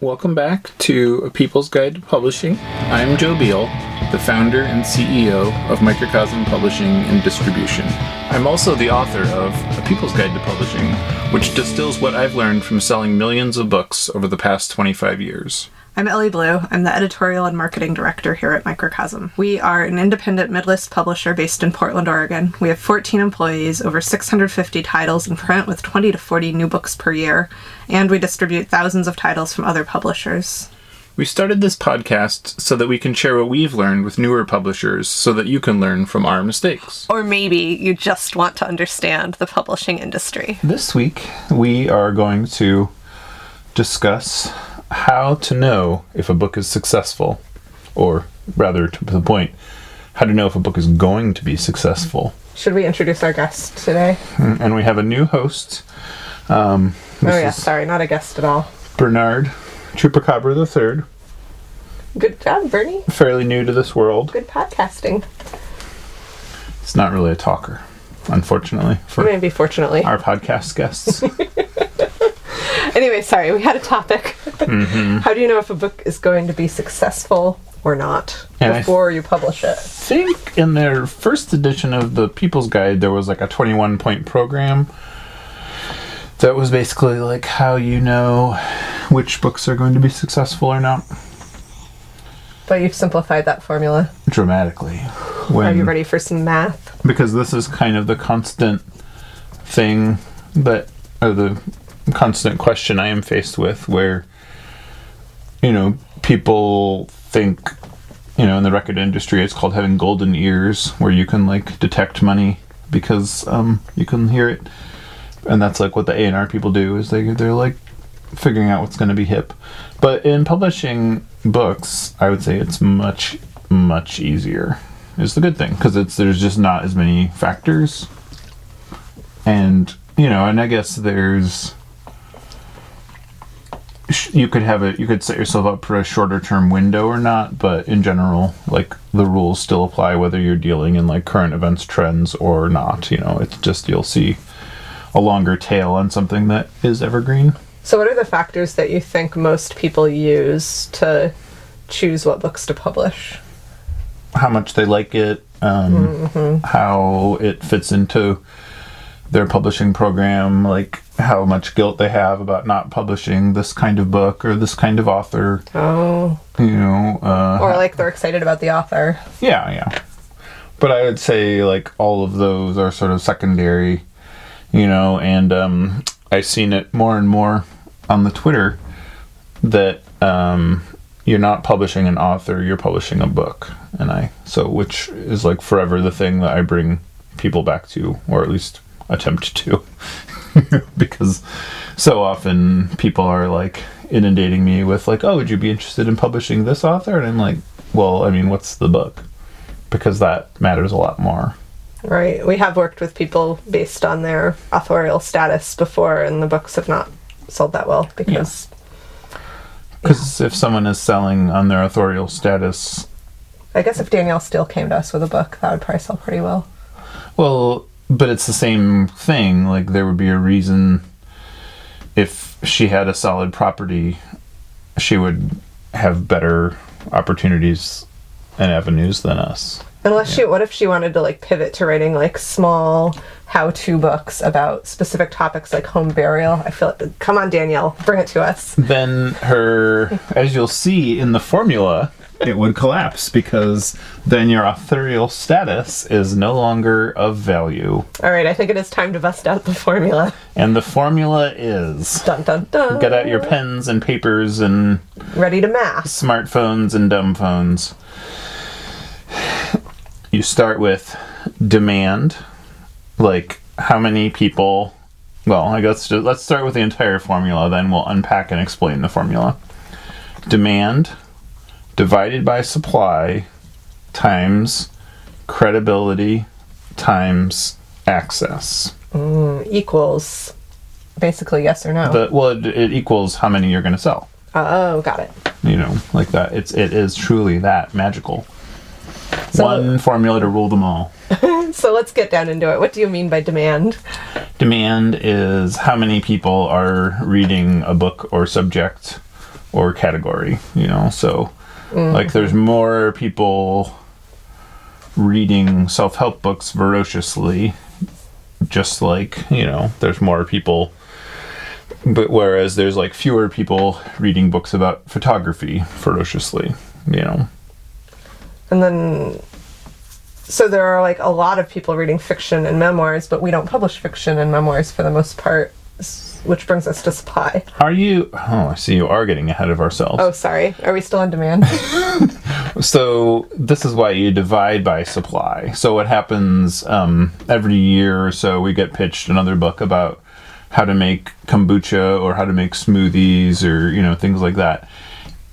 Welcome back to A People's Guide to Publishing. I'm Joe Beal, the founder and CEO of Microcosm Publishing and Distribution. I'm also the author of A People's Guide to Publishing, which distills what I've learned from selling millions of books over the past 25 years. I'm Ellie Blue. I'm the editorial and marketing director here at Microcosm. We are an independent mid-list publisher based in Portland, Oregon. We have 14 employees, over 650 titles in print with 20 to 40 new books per year, and we distribute thousands of titles from other publishers. We started this podcast so that we can share what we've learned with newer publishers so that you can learn from our mistakes. Or maybe you just want to understand the publishing industry. This week, we are going to discuss how to know if a book is successful, or rather, to the point, how to know if a book is going to be successful. Should we introduce our guest today? And we have a new host. Not a guest at all. Bernard Chupacabra III. Good job, Bernie. Fairly new to this world. Good podcasting. It's not really a talker, unfortunately. Maybe fortunately. Our podcast guests. Anyway, sorry, we had a topic. Mm-hmm. How do you know if a book is going to be successful or not before you publish it? I think in their first edition of the People's Guide, there was like a 21-point program that was basically like how you know which books are going to be successful or not. But you've simplified that formula. Dramatically. Are you ready for some math? Because this is kind of the constant thing or the constant question I am faced with where, people think, in the record industry, it's called having golden ears, where you can detect money because you can hear it. And that's what the A&R people do is they're figuring out what's going to be hip. But in publishing books, I would say it's much, much easier is the good thing, because there's just not as many factors. And, and I guess you could set yourself up for a shorter term window or not, but in general, the rules still apply whether you're dealing in current events trends or not. It's just you'll see a longer tail on something that is evergreen. So what are the factors that you think most people use to choose what books to publish? How much they like it, how it fits into their publishing program, how much guilt they have about not publishing this kind of book or this kind of author. Oh. Or they're excited about the author. Yeah. But I would say all of those are sort of secondary, and I've seen it more and more on the Twitter that you're not publishing an author, you're publishing a book. Which is forever the thing that I bring people back to, or at least attempt to. Because so often people are inundating me with oh, would you be interested in publishing this author? And I'm what's the book? Because that matters a lot more. Right. We have worked with people based on their authorial status before, and the books have not sold that well because... Because if someone is selling on their authorial status... I guess if Danielle Steele came to us with a book, that would probably sell pretty well. Well, but it's the same thing. There would be a reason if she had a solid property, she would have better opportunities and avenues than us. What if she wanted to pivot to writing small how-to books about specific topics like home burial? I feel come on, Danielle, bring it to us. Then as you'll see in the formula, it would collapse, because then your authorial status is no longer of value. All right, I think it is time to bust out the formula. And the formula is... Dun, dun, dun. Get out your pens and papers and... Ready to math. Smartphones and dumb phones. You start with demand, how many people... Well, I guess let's start with the entire formula, then we'll unpack and explain the formula. Demand divided by supply times credibility times access. Equals basically yes or no. It equals how many you're going to sell. Oh, got it. That. It is truly that magical. One formula to rule them all. So let's get down into it. What do you mean by demand? Demand is how many people are reading a book or subject or category, so like there's more people reading self-help books voraciously, just like, there's more people, but whereas there's like fewer people reading books about photography ferociously, And then, so there are like a lot of people reading fiction and memoirs, but we don't publish fiction and memoirs for the most part, which brings us to supply. I see you are getting ahead of ourselves. Oh, sorry. Are we still on demand? So this is why you divide by supply. So what happens every year or so, we get pitched another book about how to make kombucha or how to make smoothies or, things like that.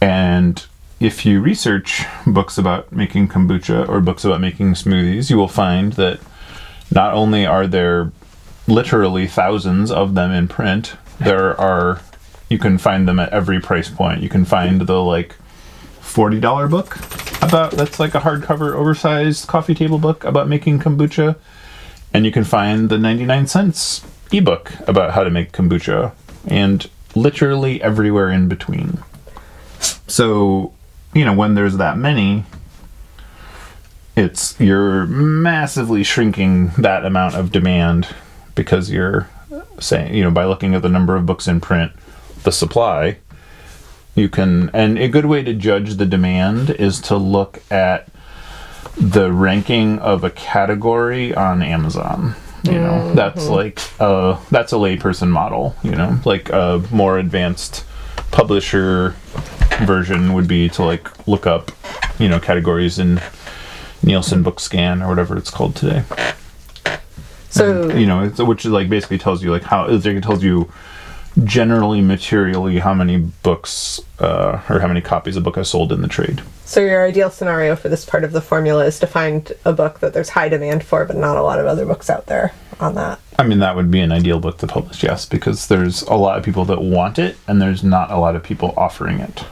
And if you research books about making kombucha or books about making smoothies, you will find that not only are there literally thousands of them in print, you can find them at every price point. You can find the like $40 book that's like a hardcover oversized coffee table book about making kombucha, and you can find the 99 cents ebook about how to make kombucha, and literally everywhere in between. So, when there's that many, you're massively shrinking that amount of demand, because you're saying, by looking at the number of books in print, the supply, and a good way to judge the demand is to look at the ranking of a category on Amazon. That's like, that's a layperson model, like a more advanced publisher version would be to like look up, categories in Nielsen Bookscan or whatever it's called today. So, and, which like basically tells you like it tells you generally materially how many books or how many copies a book has sold in the trade. So your ideal scenario for this part of the formula is to find a book that there's high demand for, but not a lot of other books out there on that. I mean, that would be an ideal book to publish, yes, because there's a lot of people that want it, and there's not a lot of people offering it.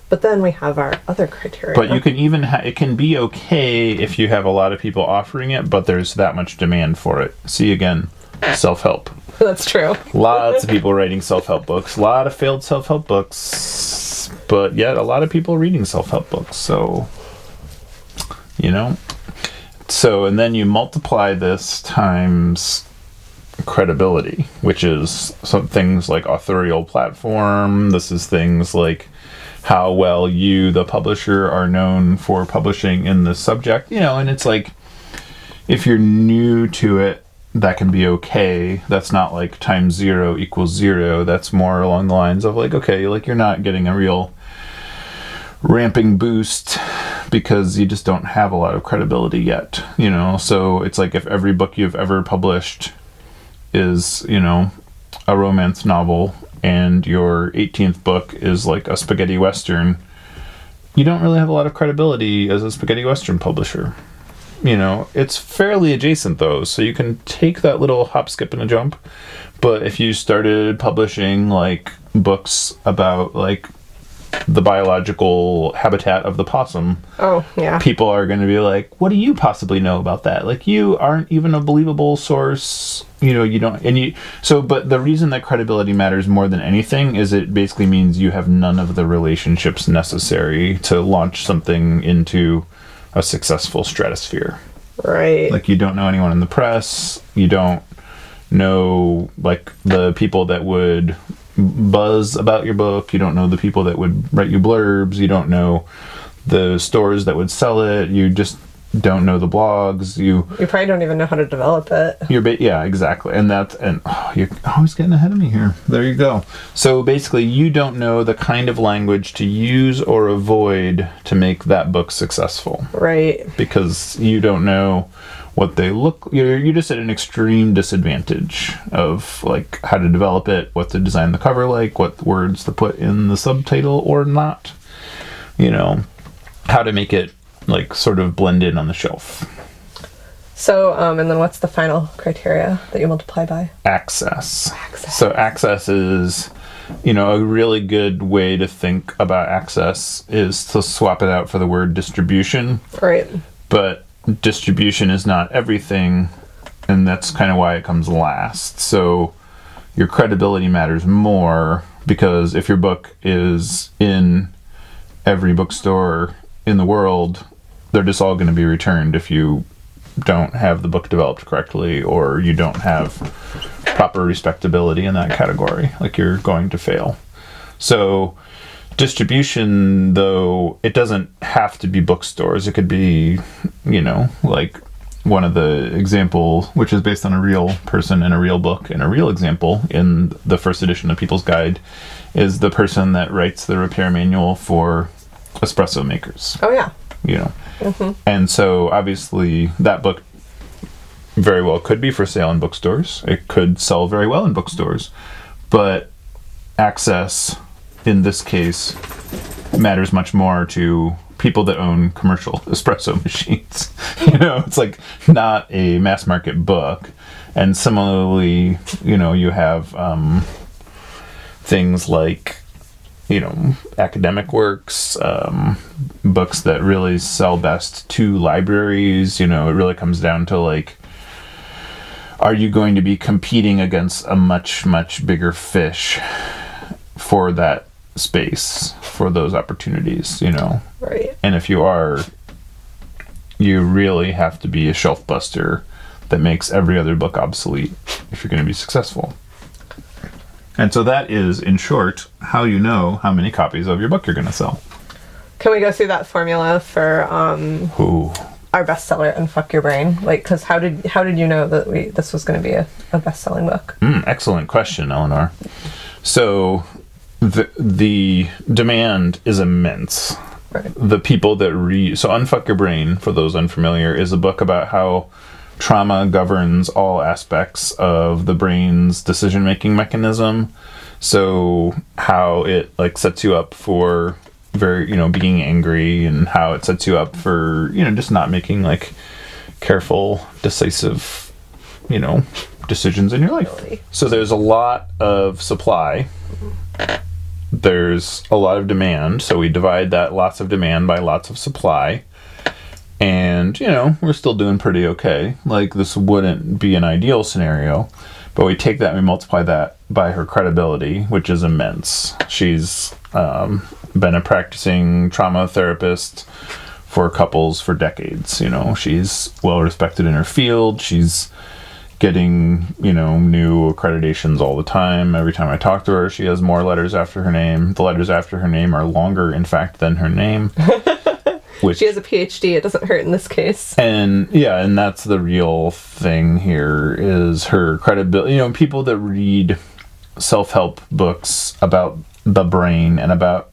But then we have our other criteria. But you can even it can be okay if you have a lot of people offering it, but there's that much demand for it. See, again, self-help. That's true. Lots of people writing self-help books. A lot of failed self-help books. But yet a lot of people reading self-help books. So, So, and then you multiply this times credibility, which is some things like authorial platform. This is things like how well you, the publisher, are known for publishing in this subject. And it's like, if you're new to it, that can be okay. That's not like times 0 equals 0. That's more along the lines of like, okay, like you're not getting a real ramping boost because you just don't have a lot of credibility yet, So it's like if every book you've ever published is, a romance novel and your 18th book is like a spaghetti western, you don't really have a lot of credibility as a spaghetti western publisher. It's fairly adjacent though, so you can take that little hop, skip, and a jump. But if you started publishing like books about like the biological habitat of the possum, oh yeah, people are going to be like, what do you possibly know about that? Like, you aren't even a believable source. You don't, but the reason that credibility matters more than anything is it basically means you have none of the relationships necessary to launch something into a successful stratosphere. Right. Like, you don't know anyone in the press. You don't know, like, the people that would buzz about your book. You don't know the people that would write you blurbs. You don't know the stores that would sell it. You just don't know the blogs. You probably don't even know how to develop it. Yeah, exactly. And you're always getting ahead of me here. There you go. So basically, you don't know the kind of language to use or avoid to make that book successful. Right. Because you don't know what they look. You're just at an extreme disadvantage of like how to develop it, what to design the cover like, what words to put in the subtitle or not. How to make it like sort of blend in on the shelf. So, and then what's the final criteria that you multiply by? Access. So access is, a really good way to think about access is to swap it out for the word distribution. Right. But distribution is not everything, and that's kind of why it comes last. So your credibility matters more, because if your book is in every bookstore in the world, they're just all going to be returned if you don't have the book developed correctly, or you don't have proper respectability in that category. Like, you're going to fail. So distribution, though, it doesn't have to be bookstores. It could be, like one of the example, which is based on a real person and a real book and a real example in the first edition of People's Guide, is the person that writes the repair manual for espresso makers. Oh, yeah. And so obviously that book very well could be for sale in bookstores. It could sell very well in bookstores, but access in this case matters much more to people that own commercial espresso machines. It's like not a mass market book. And similarly, you have things like academic works, books that really sell best to libraries. It really comes down to, like, are you going to be competing against a much, much bigger fish for that space, for those opportunities, Right. And if you are, you really have to be a shelf buster that makes every other book obsolete if you're going to be successful. And so that is, in short, how you know how many copies of your book you're going to sell. Can we go through that formula for our bestseller and Fuck Your Brain? Like, because how did you know that this was going to be a best-selling book? Excellent question, Eleanor. So the demand is immense. Right. The people that read... So Unfuck Your Brain, for those unfamiliar, is a book about how trauma governs all aspects of the brain's decision-making mechanism. So how it, like, sets you up for being angry, and how it sets you up for, just not making, like, careful, decisive, decisions in your life. So there's a lot of supply. There's a lot of demand. So we divide that lots of demand by lots of supply. And, we're still doing pretty okay. Like, this wouldn't be an ideal scenario, but we take that and we multiply that by her credibility, which is immense. She's been a practicing trauma therapist for couples for decades. She's well respected in her field. She's getting, new accreditations all the time. Every time I talk to her, she has more letters after her name. The letters after her name are longer, in fact, than her name. Which, she has a PhD. It doesn't hurt in this case. And that's the real thing here, is her credibility. People that read self-help books about the brain and about,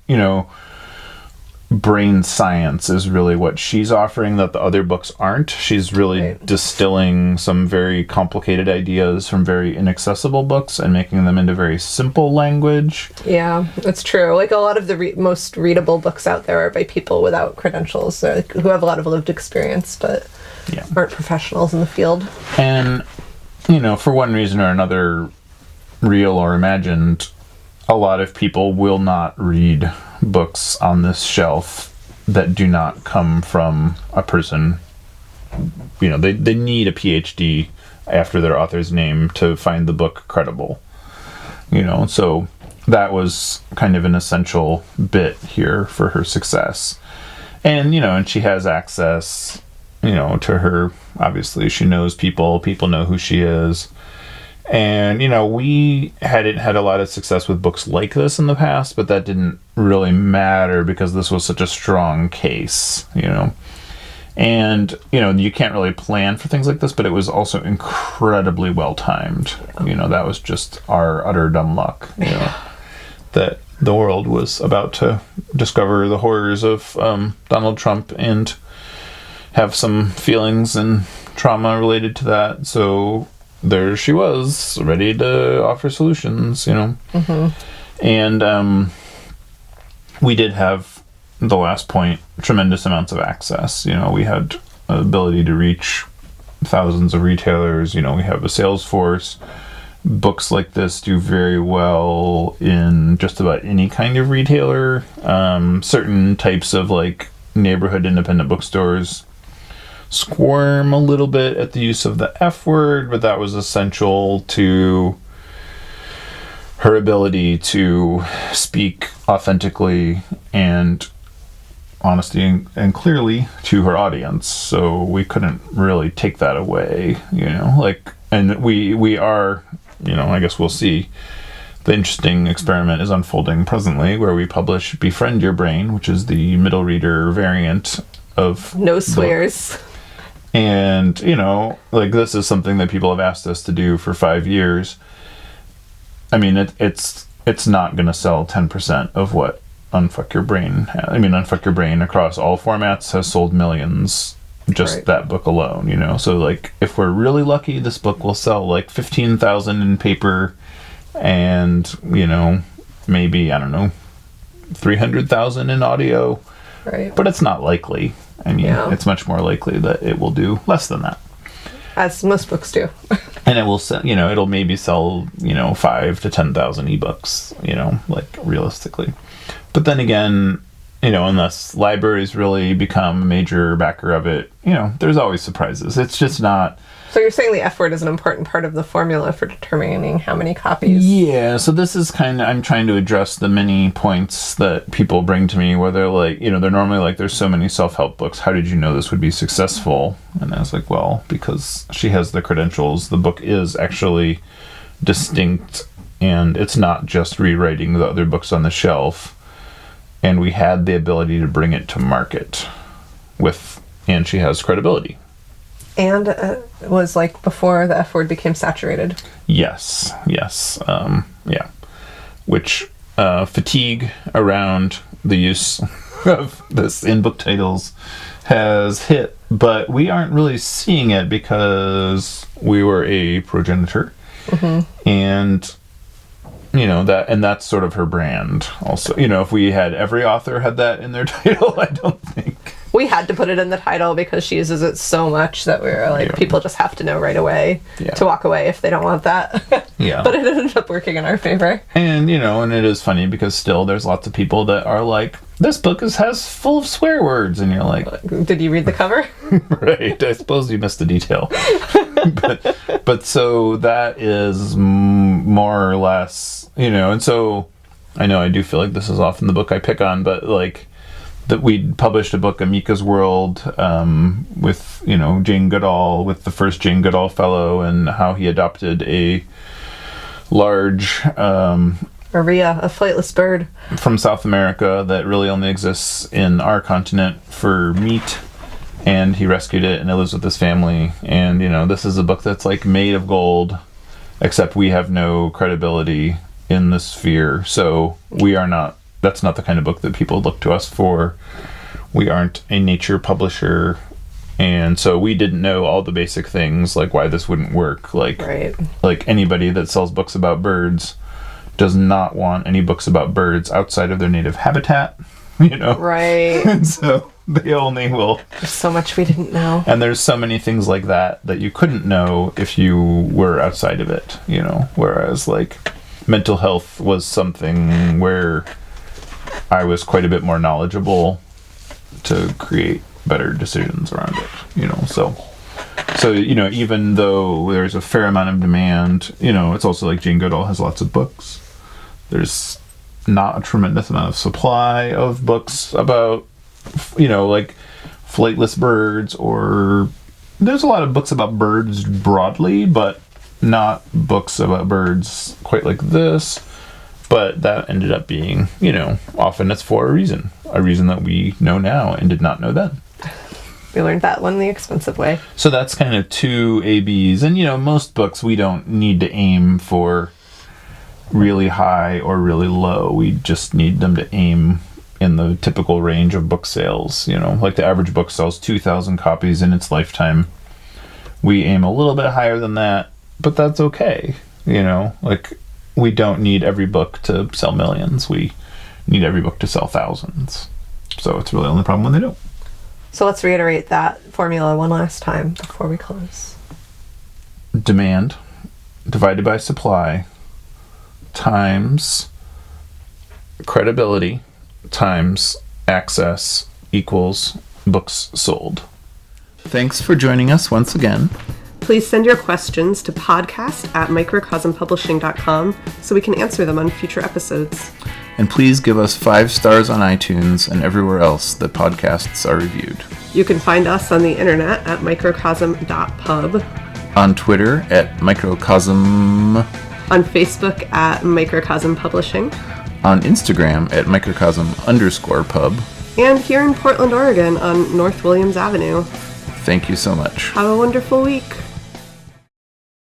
brain science is really what she's offering that the other books aren't. She's really distilling some very complicated ideas from very inaccessible books and making them into very simple language. Yeah, that's true. Like, a lot of the most readable books out there are by people without credentials, who have a lot of lived experience, but aren't professionals in the field. And, for one reason or another, real or imagined, a lot of people will not read books on this shelf that do not come from a person. They need a PhD after their author's name to find the book credible. So that was kind of an essential bit here for her success. And, and she has access, to her. Obviously, she knows people know who she is. And, we hadn't had a lot of success with books like this in the past, but that didn't really matter because this was such a strong case, And, you can't really plan for things like this, but it was also incredibly well timed. That was just our utter dumb luck, that the world was about to discover the horrors of Donald Trump and have some feelings and trauma related to that. So there she was, ready to offer solutions, Mm-hmm. And we did have, the last point, tremendous amounts of access. We had the ability to reach thousands of retailers. We have a sales force. Books like this do very well in just about any kind of retailer. Certain types of, like, neighborhood independent bookstores squirm a little bit at the use of the F word, but that was essential to her ability to speak authentically and honesty and clearly to her audience. So we couldn't really take that away, and we are, I guess we'll see. The interesting experiment is unfolding presently, where we publish Befriend Your Brain, which is the middle reader variant of no swears. And, this is something that people have asked us to do for 5 years. I mean, it's not going to sell 10% of what Unfuck Your Brain has. I mean, Unfuck Your Brain across all formats has sold millions, just that book alone, So, if we're really lucky, this book will sell, 15,000 in paper and, maybe, 300,000 in audio. Right. But it's not likely. I mean, it's much more likely that it will do less than that. As most books do. And it will sell, it'll maybe sell, 5 to 10,000 ebooks, realistically. But then again, unless libraries really become a major backer of it, there's always surprises. It's just not. So you're saying the F word is an important part of the formula for determining how many copies? Yeah, so this is I'm trying to address the many points that people bring to me where they're they're normally there's so many self-help books. How did you know this would be successful? And I was like, well, because she has the credentials. The book is actually distinct, and it's not just rewriting the other books on the shelf. And we had the ability to bring it to market and she has credibility. And it was before the F word became saturated. Yes. Yeah. Which fatigue around the use of this in book titles has hit, but we aren't really seeing it because we were a progenitor. Mm-hmm. And that's sort of her brand also. If we had every author had that in their title, I don't think. We had to put it in the title because she uses it so much that we were people just have to know right away to walk away if they don't want that. Yeah. But it ended up working in our favor. And, and it is funny because still there's lots of people that are like, this book has full of swear words. And you're like, did you read the cover? Right. I suppose you missed the detail. but so that is more or less, and so I know I do feel like this is often the book I pick on, but that we published a book, Amika's World, with, Jane Goodall, with the first Jane Goodall Fellow, and how he adopted a large... Maria, a flightless bird. From South America that really only exists in our continent for meat. And he rescued it, and it lives with his family. And, this is a book that's, made of gold, except we have no credibility in the sphere. So we are not... That's not the kind of book that people look to us for. We aren't a nature publisher, and so we didn't know all the basic things, why this wouldn't work. Anybody that sells books about birds does not want any books about birds outside of their native habitat, Right. And so they only will... There's so much we didn't know. And there's so many things like that you couldn't know if you were outside of it, Whereas, mental health was something where... I was quite a bit more knowledgeable to create better decisions around it, So, even though there's a fair amount of demand, it's also Jane Goodall has lots of books. There's not a tremendous amount of supply of books about, flightless birds, or there's a lot of books about birds broadly, but not books about birds quite like this. But that ended up being, often it's for a reason that we know now and did not know then. We learned that one the expensive way. So that's kind of 2 ABs. And, most books we don't need to aim for really high or really low. We just need them to aim in the typical range of book sales. The average book sells 2,000 copies in its lifetime. We aim a little bit higher than that, but that's okay. We don't need every book to sell millions. We need every book to sell thousands. So it's really only problem when they don't. So let's reiterate that formula one last time before we close. Demand divided by supply times credibility times access equals books sold. Thanks for joining us once again. Please send your questions to podcast@microcosmpublishing.com so we can answer them on future episodes. And please give us 5 stars on iTunes and everywhere else that podcasts are reviewed. You can find us on the internet at microcosm.pub, On Twitter at Microcosm, on Facebook at Microcosm Publishing, on Instagram at Microcosm_pub. and here in Portland, Oregon on North Williams Avenue. Thank you so much. Have a wonderful week.